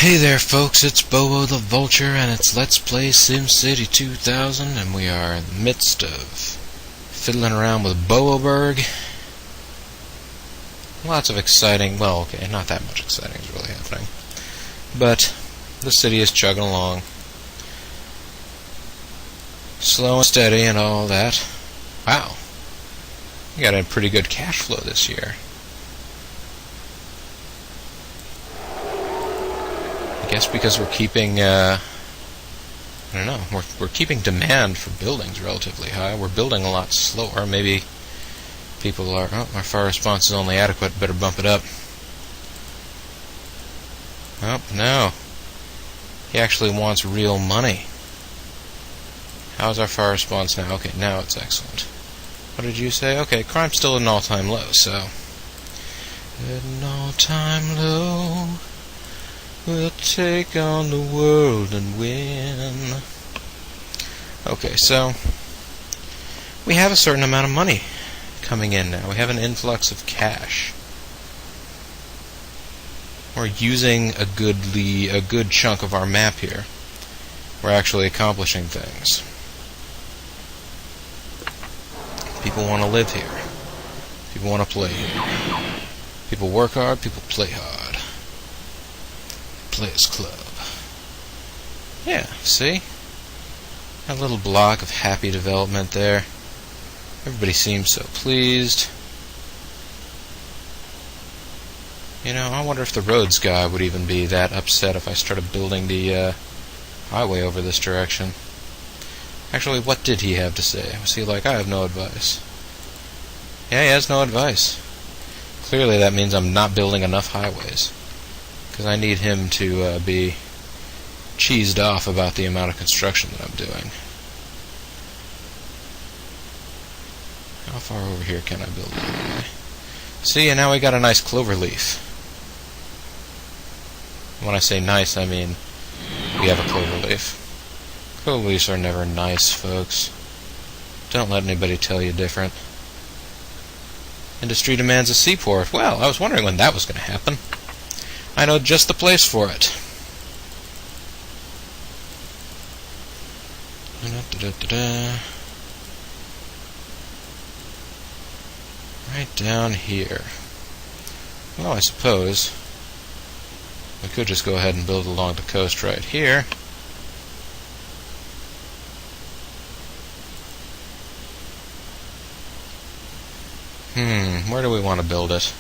Hey there folks, it's Bobo the Vulture and it's Let's Play SimCity 2000 and we are in the midst of fiddling around with Boboberg. Lots of exciting, well okay, not that much exciting is really happening, but the city is chugging along. Slow and steady and all that. Wow, we got a pretty good cash flow this year. I guess because we're keeping, I don't know, we're keeping demand for buildings relatively high. We're building a lot slower. Maybe people are, oh, our fire response is only adequate, better bump it up. Oh, no. He actually wants real money. How's our fire response now? Okay, now it's excellent. What did you say? Okay, crime's still at an all-time low, so... At an all-time low... We'll take on the world and win. Okay, so we have a certain amount of money coming in now. We have an influx of cash. We're using a good chunk of our map here. We're actually accomplishing things. People want to live here. People want to play here. People work hard, people play hard. Players Club. Yeah, see? A little block of happy development there. Everybody seems so pleased. You know, I wonder if the roads guy would even be that upset if I started building the highway over this direction. Actually, what did he have to say? Was he like, I have no advice? Yeah, he has no advice. Clearly that means I'm not building enough highways. Because I need him to be cheesed off about the amount of construction that I'm doing. How far over here can I build it anyway? See, and now we got a nice clover leaf. When I say nice, I mean we have a clover leaf. Clover leaves are never nice, folks. Don't let anybody tell you different. Industry demands a seaport. Well, I was wondering when that was going to happen. I know just the place for it. Right down here. Well, I suppose we could just go ahead and build along the coast right here. Where do we want to build it?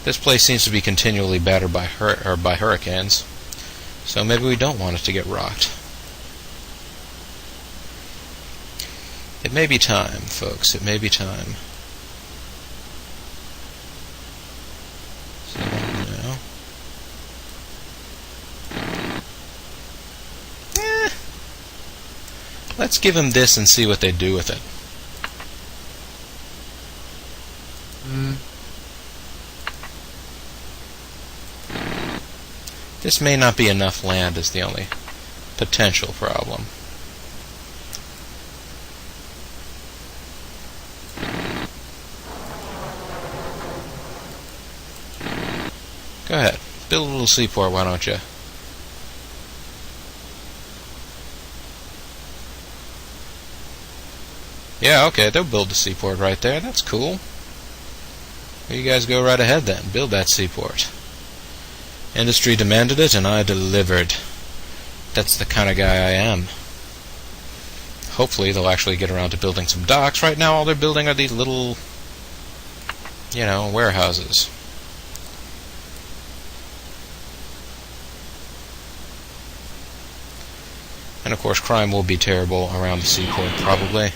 This place seems to be continually battered by hurricanes, so maybe we don't want it to get rocked. It may be time, folks. It may be time. So, let's give them this and see what they do with it. This may not be enough land is the only potential problem. Go ahead. Build a little seaport, why don't you? Yeah, okay, they'll build the seaport right there. That's cool. Well, you guys go right ahead then. Build that seaport. Industry demanded it, and I delivered. That's the kind of guy I am. Hopefully they'll actually get around to building some docks. Right now all they're building are these little, you know, warehouses. And of course crime will be terrible around the seaport, probably.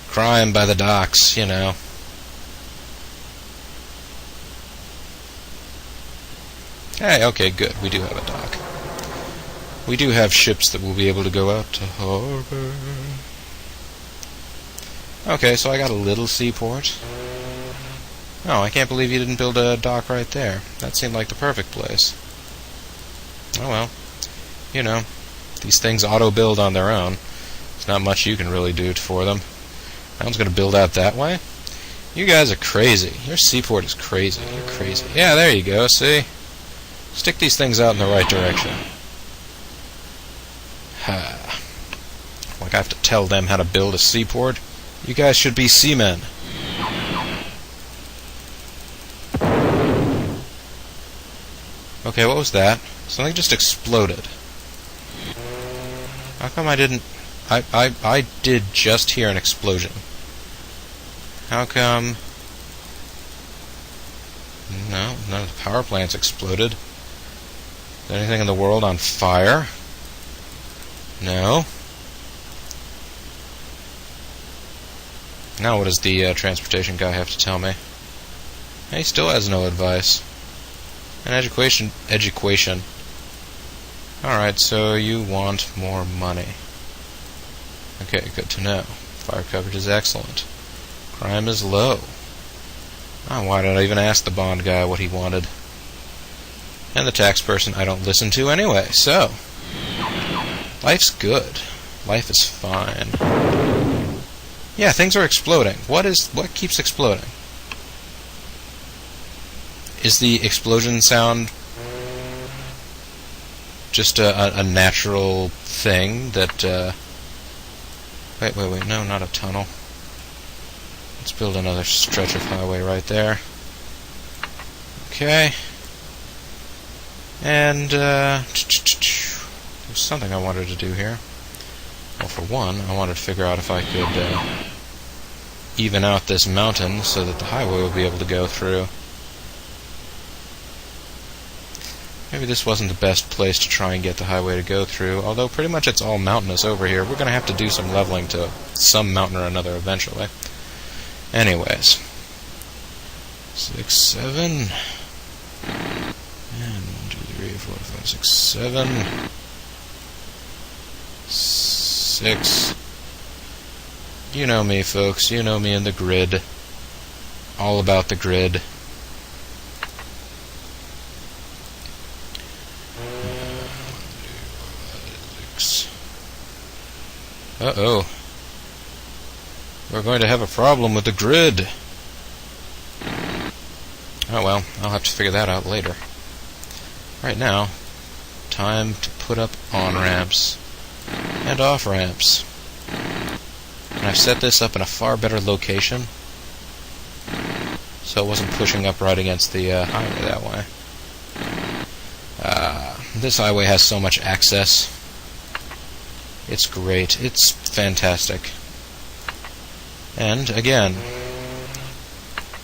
Crime by the docks, you know. Hey, okay, good. We do have a dock. We do have ships that will be able to go out to harbor. Okay, so I got a little seaport. Oh, I can't believe you didn't build a dock right there. That seemed like the perfect place. Oh well. You know, these things auto-build on their own. There's not much you can really do for them. That one's going to build out that way. You guys are crazy. Your seaport is crazy. You're crazy. Yeah, there you go, see? Stick these things out in the right direction. Ha. Like I have to tell them how to build a seaport? You guys should be seamen. Okay, what was that? Something just exploded. How come I didn't... I did just hear an explosion. How come... No, none of the power plants exploded. Is anything in the world on fire? No. Now what does the transportation guy have to tell me? He still has no advice. An education. Alright, so you want more money. Okay, good to know. Fire coverage is excellent. Crime is low. Oh, why did I even ask the bond guy what he wanted? And the tax person I don't listen to anyway, so... Life's good. Life is fine. Yeah, things are exploding. What keeps exploding? Is the explosion sound just a natural thing that, Wait, no, not a tunnel. Let's build another stretch of highway right there. Okay. And, there's something I wanted to do here. Well, for one, I wanted to figure out if I could, even out this mountain so that the highway would be able to go through. Maybe this wasn't the best place to try and get the highway to go through, although pretty much it's all mountainous over here. We're going to have to do some leveling to some mountain or another eventually. Anyways. 6, 7. And 1, 2, 3, 4, 5, 6, 7. 6. You know me, folks. You know me in the grid. All about the grid. Uh-oh. We're going to have a problem with the grid. Oh well, I'll have to figure that out later. Right now, time to put up on-ramps and off-ramps. And I've set this up in a far better location, so it wasn't pushing up right against the highway that way. This highway has so much access. It's great. It's fantastic. And, again,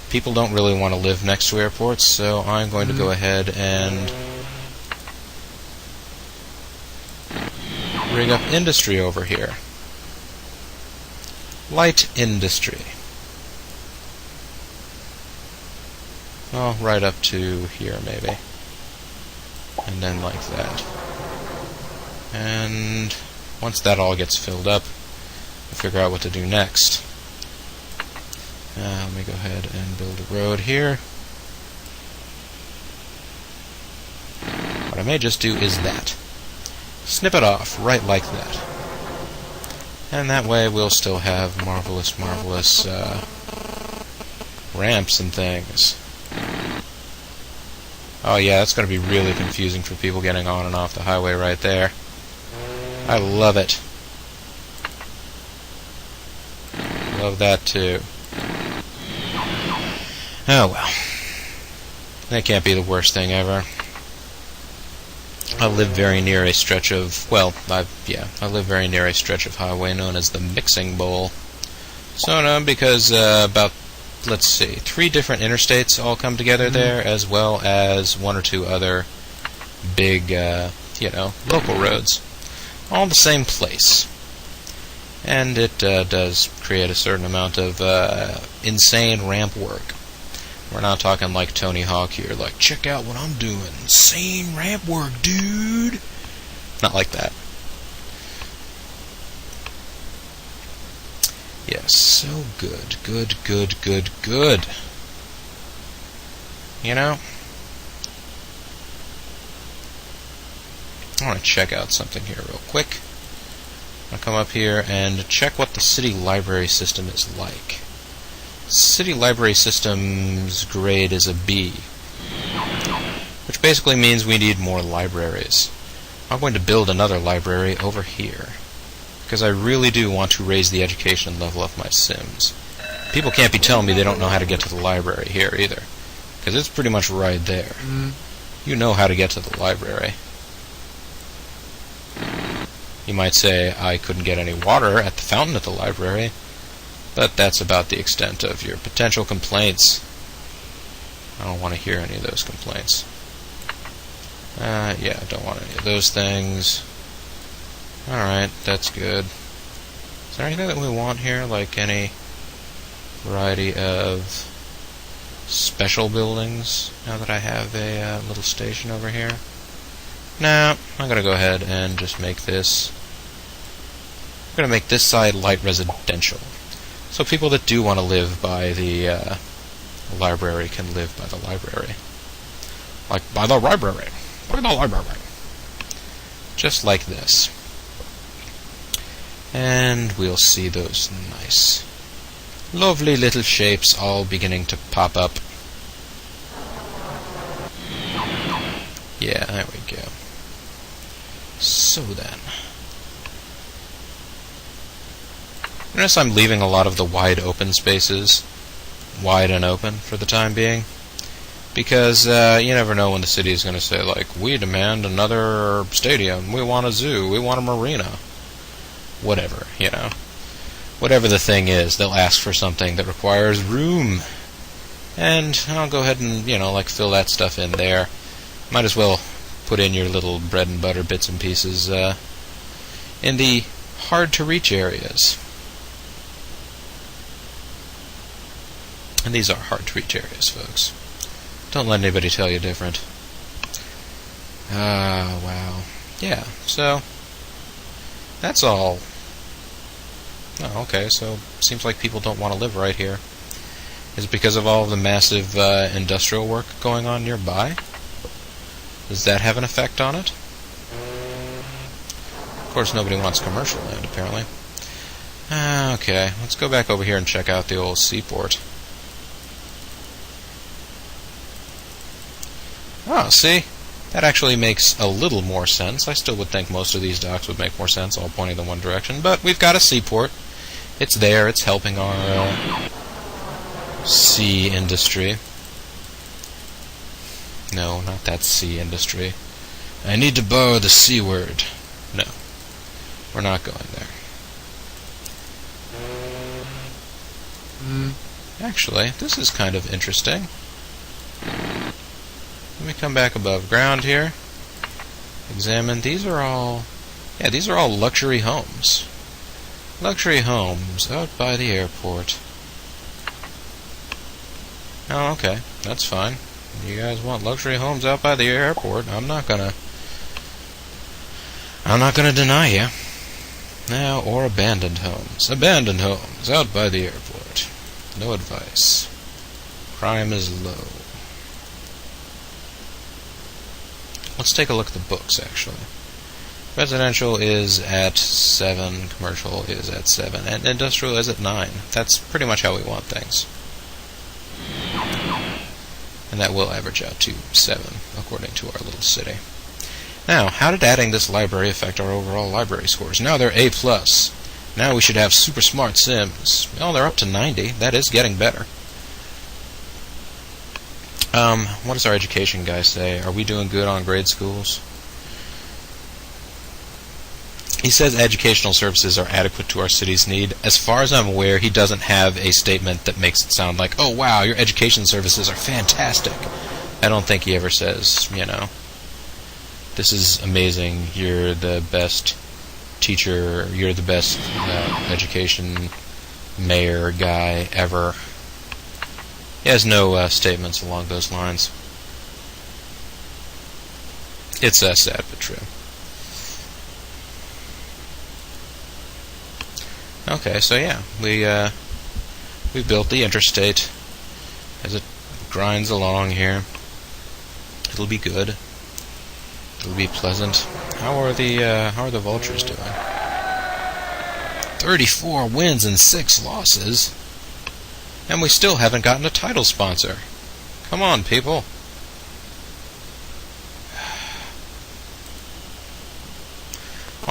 people don't really want to live next to airports, so I'm going to go ahead and rig up industry over here. Light industry. Well, right up to here, maybe. And then like that. And once that all gets filled up, we'll figure out what to do next. Let me go ahead and build a road here. What I may just do is that. Snip it off, right like that. And that way we'll still have marvelous ramps and things. Oh yeah, that's going to be really confusing for people getting on and off the highway right there. I love it. Love that too. Oh well. That can't be the worst thing ever. I live very near a stretch of, I live very near a stretch of highway known as the Mixing Bowl. So no, because about, let's see, 3 different interstates all come together there, as well as 1 or 2 other big, local roads. All in the same place. And it does create a certain amount of insane ramp work. We're not talking like Tony Hawk here, like, check out what I'm doing. Insane ramp work, dude! Not like that. Yes, so good. Good. You know? I want to check out something here real quick. I'll come up here and check what the city library system is like. City library system's grade is a B, which basically means we need more libraries. I'm going to build another library over here, because I really do want to raise the education level of my Sims. People can't be telling me they don't know how to get to the library here either, because it's pretty much right there. You know how to get to the library. You might say I couldn't get any water at the fountain at the library, but that's about the extent of your potential complaints. I don't want to hear any of those complaints. Yeah, I don't want any of those things. Alright, that's good. Is there anything that we want here, like any variety of special buildings, now that I have a little station over here? No, I'm going to go ahead and just make this... I'm going to make this side light residential. So people that do want to live by the library can live by the library. Like, by the library. By the library. Just like this. And we'll see those nice, lovely little shapes all beginning to pop up. Yeah, there we go. So then, notice I'm leaving a lot of the wide open spaces wide and open for the time being, because you never know when the city is going to say, like, we demand another stadium, we want a zoo, we want a marina. Whatever, you know. Whatever the thing is, they'll ask for something that requires room. And I'll go ahead and, you know, like, fill that stuff in there. Might as well put in your little bread and butter bits and pieces in the hard-to-reach areas. And these are hard-to-reach areas, folks. Don't let anybody tell you different. Wow. Yeah, so that's all. Oh, okay, so seems like people don't want to live right here. Is it because of all of the massive industrial work going on nearby? Does that have an effect on it? Of course, nobody wants commercial land, apparently. Okay, let's go back over here and check out the old seaport. Oh, see? That actually makes a little more sense. I still would think most of these docks would make more sense, all pointing in one direction. But we've got a seaport. It's there. It's helping our sea industry. No, not that sea industry. I need to borrow the C word. No. We're not going there. Actually, this is kind of interesting. Let me come back above ground here. Examine. These are all... Yeah, these are all luxury homes. Luxury homes out by the airport. Oh, okay. That's fine. You guys want luxury homes out by the airport? I'm not gonna deny you. Now, or abandoned homes. Abandoned homes out by the airport. No advice. Crime is low. Let's take a look at the books, actually. Residential is at 7, commercial is at 7, and industrial is at 9. That's pretty much how we want things. And that will average out to 7, according to our little city. Now, how did adding this library affect our overall library scores? Now they're A+. Now we should have super smart Sims. Well, they're up to 90. That is getting better. What does our education guy say? Are we doing good on grade schools? He says educational services are adequate to our city's need. As far as I'm aware, he doesn't have a statement that makes it sound like, oh wow, your education services are fantastic. I don't think he ever says, you know, this is amazing, you're the best teacher, you're the best education mayor guy ever. He has no statements along those lines. It's sad but true. Okay, so yeah, we built the interstate. As it grinds along here, it'll be good. It'll be pleasant. How are the vultures doing? 34 wins and 6 losses. And we still haven't gotten a title sponsor. Come on, people.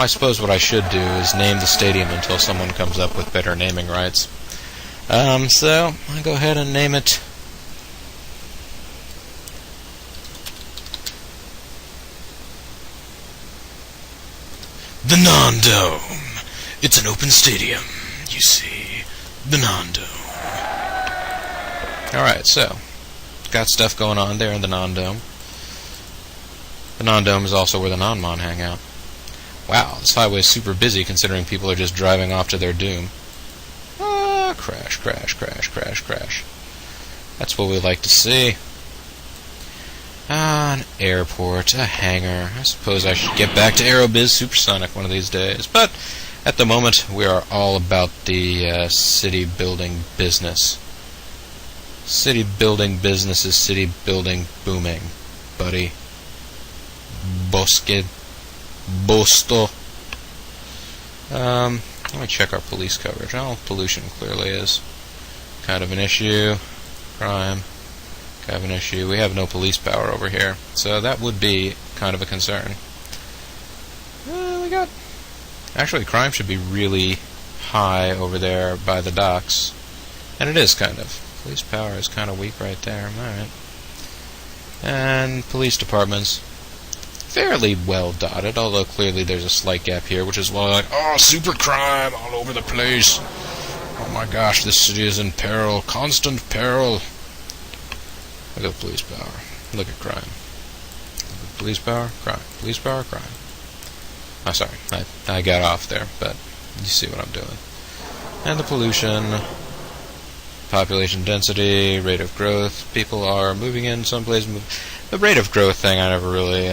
Well, I suppose what I should do is name the stadium until someone comes up with better naming rights. So, I'll go ahead and name it the Non-Dome. It's an open stadium, you see. The Non-Dome. Alright, so, got stuff going on there in the Non-Dome. The Non-Dome is also where the Non-Mon hang out. Wow, this highway is super busy considering people are just driving off to their doom. Ah, crash, crash, crash, crash, crash. That's what we like to see. Ah, an airport, a hangar. I suppose I should get back to Aerobiz Supersonic one of these days. But at the moment, we are all about the city building business. City building business is city building booming, buddy. Bosque. Bosto. Let me check our police coverage. Oh, pollution clearly is kind of an issue. Crime, kind of an issue. We have no police power over here, so that would be kind of a concern. Actually, crime should be really high over there by the docks, and it is kind of. Police power is kind of weak right there. Alright. And police departments, fairly well dotted, although clearly there's a slight gap here, which is why, like, oh, super crime all over the place. Oh my gosh, this city is in peril, constant peril. Look at police power. Look at crime. Look at police power, crime. Police power, crime. Oh, sorry, I got off there, but you see what I'm doing. And the pollution, population density, rate of growth. People are moving in some places. The rate of growth thing I never really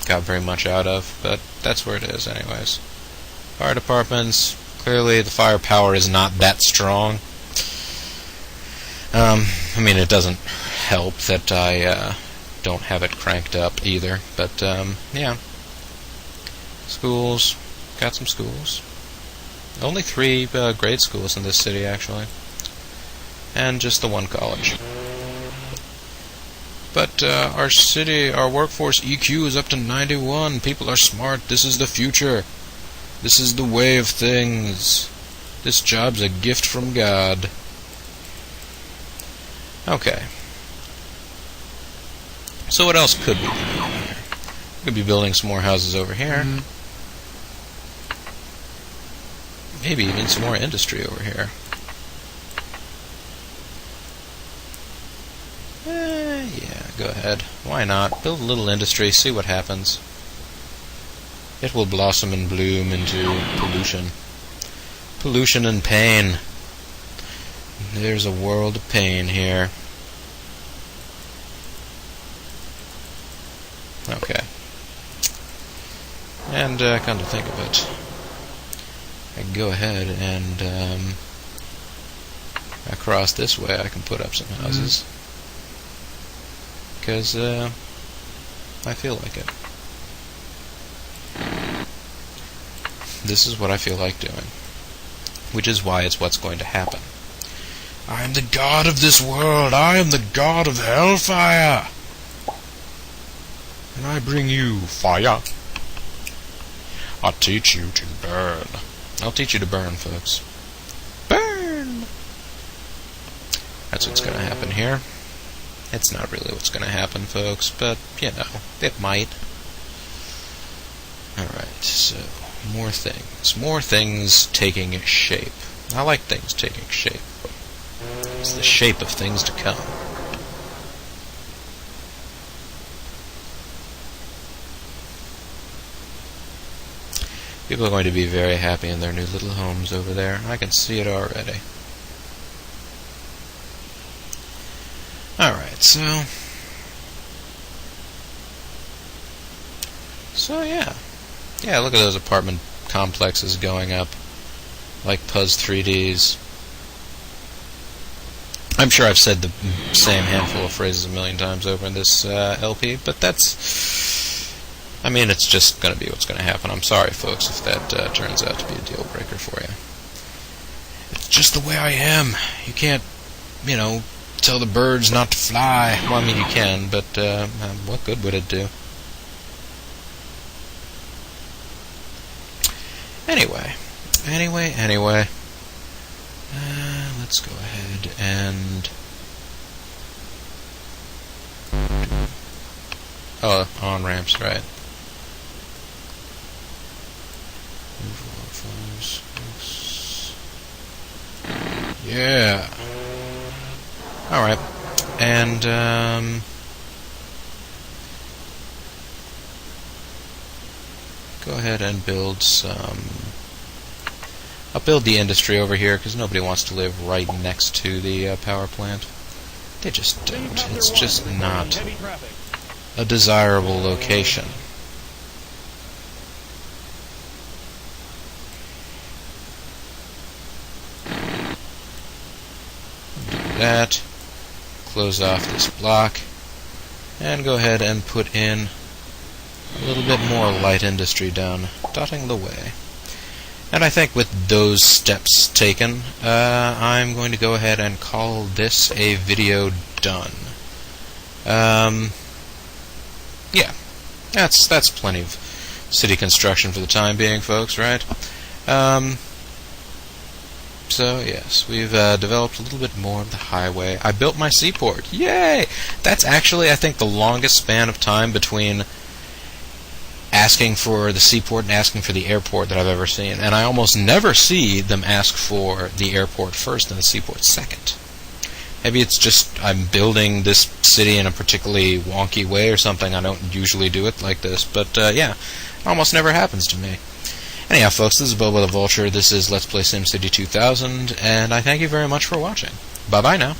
got very much out of, but that's where it is anyways. Fire departments, clearly the firepower is not that strong. I mean, it doesn't help that I don't have it cranked up either, but yeah. Schools, got some schools. Only 3 grade schools in this city, actually. And just the one college. But our workforce EQ is up to 91. People are smart. This is the future. This is the way of things. This job's a gift from God. Okay. So what else could we be doing here? We could be building some more houses over here. Maybe even some more industry over here. Yeah, go ahead. Why not? Build a little industry, see what happens. It will blossom and bloom into pollution. Pollution and pain. There's a world of pain here. Okay. And come to think of it, I can go ahead and across this way I can put up some houses. Because I feel like it. This is what I feel like doing. Which is why it's what's going to happen. I am the god of this world. I am the god of hellfire. And I bring you fire. I'll teach you to burn. I'll teach you to burn, folks. Burn! That's what's going to happen here. It's not really what's going to happen, folks, but, you know, it might. Alright, so, more things. More things taking shape. I like things taking shape. It's the shape of things to come. People are going to be very happy in their new little homes over there. I can see it already. Alright, so yeah. Yeah, look at those apartment complexes going up like Puzz 3Ds. I'm sure I've said the same handful of phrases a million times over in this LP, but that's, I mean, it's just going to be what's going to happen. I'm sorry, folks, if that turns out to be a deal breaker for you. It's just the way I am. You can't, you know, tell the birds not to fly. Well, I mean, you can, but what good would it do? Anyway. Let's go ahead and... Oh, on-ramps, right. Yeah. Alright. And, go ahead and build some... I'll build the industry over here, because nobody wants to live right next to the power plant. They just don't. It's just not a desirable location. Do that. Close off this block. And go ahead and put in a little bit more light industry down, dotting the way. And I think with those steps taken, I'm going to go ahead and call this a video done. Yeah, that's plenty of city construction for the time being, folks, right? So, yes, we've developed a little bit more of the highway. I built my seaport. Yay! That's actually, I think, the longest span of time between asking for the seaport and asking for the airport that I've ever seen. And I almost never see them ask for the airport first and the seaport second. Maybe it's just I'm building this city in a particularly wonky way or something. I don't usually do it like this. But, yeah, it almost never happens to me. Anyhow, folks, this is Bobo the Vulture. This is Let's Play SimCity 2000, and I thank you very much for watching. Bye-bye now.